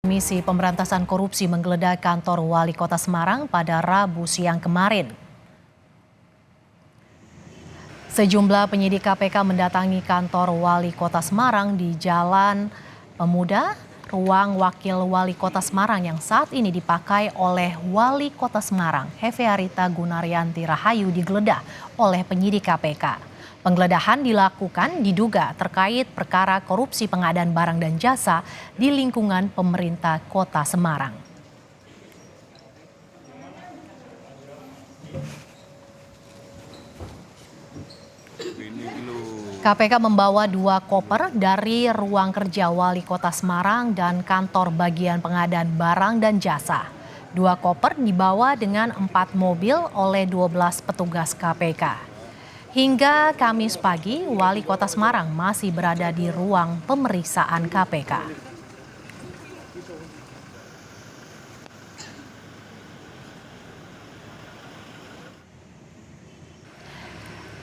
Komisi Pemberantasan Korupsi menggeledah kantor Wali Kota Semarang pada Rabu siang kemarin. Sejumlah penyidik KPK mendatangi kantor Wali Kota Semarang di Jalan Pemuda, ruang Wakil Wali Kota Semarang yang saat ini dipakai oleh Wali Kota Semarang, Hefearita Gunaryanti Rahayu, digeledah oleh penyidik KPK. Penggeledahan dilakukan diduga terkait perkara korupsi pengadaan barang dan jasa di lingkungan pemerintah Kota Semarang. KPK membawa 2 koper dari ruang kerja Wali Kota Semarang dan kantor bagian pengadaan barang dan jasa. 2 koper dibawa dengan 4 mobil oleh 12 petugas KPK. Hingga Kamis pagi, Wali Kota Semarang masih berada di ruang pemeriksaan KPK.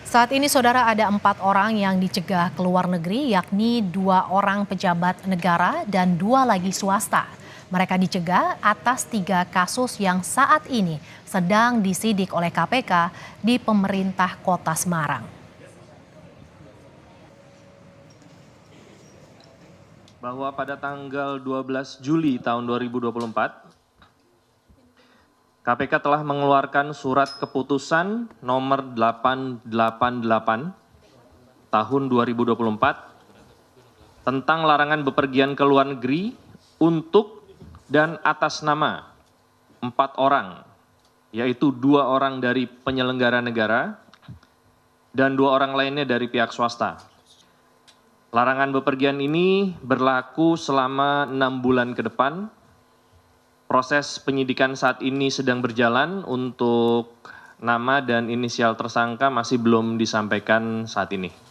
Saat ini, saudara, ada 4 orang yang dicegah ke luar negeri, yakni 2 orang pejabat negara dan 2 lagi swasta. Mereka dicegah atas 3 kasus yang saat ini sedang disidik oleh KPK di pemerintah Kota Semarang. Bahwa pada tanggal 12 Juli tahun 2024, KPK telah mengeluarkan surat keputusan nomor 888 tahun 2024 tentang larangan bepergian ke luar negeri untuk dan atas nama 4 orang, yaitu 2 orang dari penyelenggara negara dan 2 orang lainnya dari pihak swasta. Larangan bepergian ini berlaku selama 6 bulan ke depan. Proses penyidikan saat ini sedang berjalan, untuk nama dan inisial tersangka masih belum disampaikan saat ini.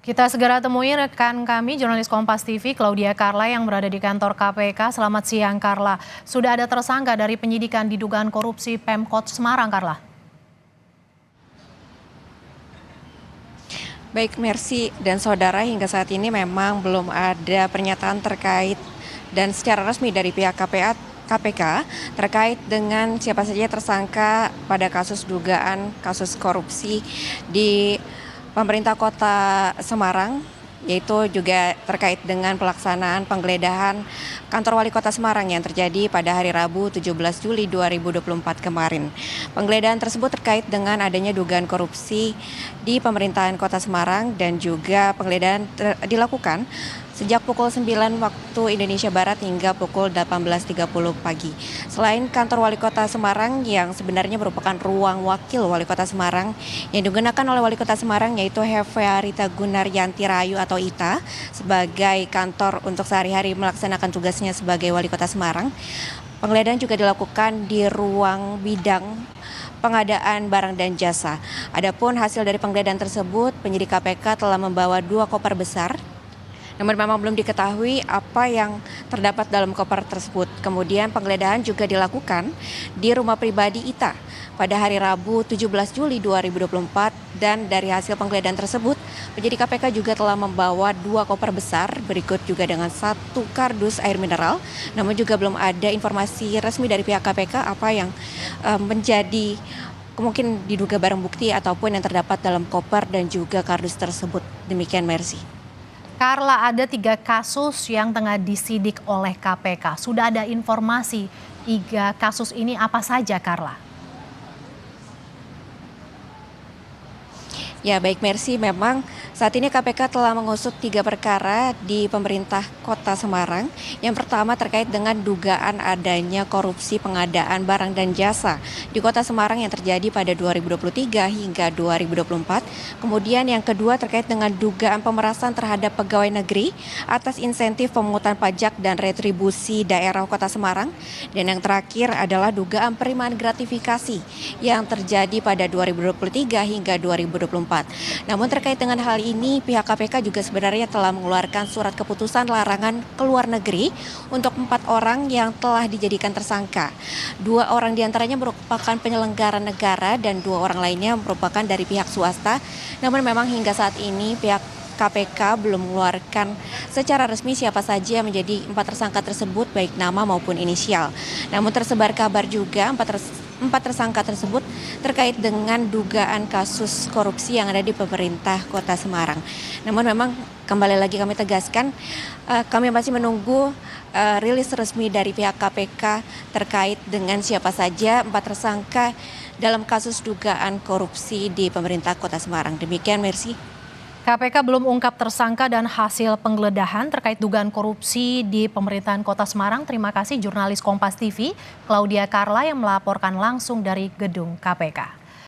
Kita segera temui rekan kami, jurnalis Kompas TV, Claudia Carla yang berada di kantor KPK. Selamat siang, Carla. Sudah ada tersangka dari penyidikan didugaan korupsi Pemkot Semarang, Carla? Baik, Mercy dan saudara, hingga saat ini memang belum ada pernyataan terkait dan secara resmi dari pihak KPK terkait dengan siapa saja tersangka pada kasus dugaan kasus korupsi di pemerintah Kota Semarang, yaitu juga terkait dengan pelaksanaan penggeledahan kantor Wali Kota Semarang yang terjadi pada hari Rabu 17 Juli 2024 kemarin. Penggeledahan tersebut terkait dengan adanya dugaan korupsi di pemerintahan Kota Semarang dan juga penggeledahan dilakukan sejak pukul 9 waktu Indonesia Barat hingga pukul 18.30 pagi. Selain kantor Wali Kota Semarang yang sebenarnya merupakan ruang wakil Wali Kota Semarang yang digunakan oleh Wali Kota Semarang, yaitu Hefearita Gunaryanti Rahayu atau Ita sebagai kantor untuk sehari-hari melaksanakan tugasnya sebagai Wali Kota Semarang. Penggeledahan juga dilakukan di ruang bidang pengadaan barang dan jasa. Adapun hasil dari penggeledahan tersebut, penyidik KPK telah membawa 2 koper besar. Namun memang belum diketahui apa yang terdapat dalam koper tersebut. Kemudian penggeledahan juga dilakukan di rumah pribadi Ita pada hari Rabu 17 Juli 2024 dan dari hasil penggeledahan tersebut penyidik KPK juga telah membawa 2 koper besar berikut juga dengan 1 kardus air mineral. Namun juga belum ada informasi resmi dari pihak KPK apa yang menjadi mungkin diduga barang bukti ataupun yang terdapat dalam koper dan juga kardus tersebut. Demikian, Mercy. Carla, ada 3 kasus yang tengah disidik oleh KPK. Sudah ada informasi 3 kasus ini apa saja, Carla? Ya, baik, Mercy, memang saat ini KPK telah mengusut 3 perkara di pemerintah Kota Semarang. Yang pertama terkait dengan dugaan adanya korupsi pengadaan barang dan jasa di Kota Semarang yang terjadi pada 2023 hingga 2024. Kemudian yang kedua terkait dengan dugaan pemerasan terhadap pegawai negeri atas insentif pemungutan pajak dan retribusi daerah Kota Semarang. Dan yang terakhir adalah dugaan penerimaan gratifikasi yang terjadi pada 2023 hingga 2024. Namun terkait dengan hal ini, pihak KPK juga sebenarnya telah mengeluarkan surat keputusan larangan ke luar negeri untuk 4 orang yang telah dijadikan tersangka. 2 orang diantaranya merupakan penyelenggara negara dan 2 orang lainnya merupakan dari pihak swasta. Namun memang hingga saat ini pihak KPK belum mengeluarkan secara resmi siapa saja yang menjadi 4 tersangka tersebut, baik nama maupun inisial. Namun tersebar kabar juga empat tersangka tersebut terkait dengan dugaan kasus korupsi yang ada di pemerintah Kota Semarang. Namun memang kembali lagi kami tegaskan, kami masih menunggu rilis resmi dari pihak KPK terkait dengan siapa saja 4 tersangka dalam kasus dugaan korupsi di pemerintah Kota Semarang. Demikian, Mercy. KPK belum ungkap tersangka dan hasil penggeledahan terkait dugaan korupsi di pemerintahan Kota Semarang. Terima kasih jurnalis Kompas TV, Claudia Carla yang melaporkan langsung dari gedung KPK.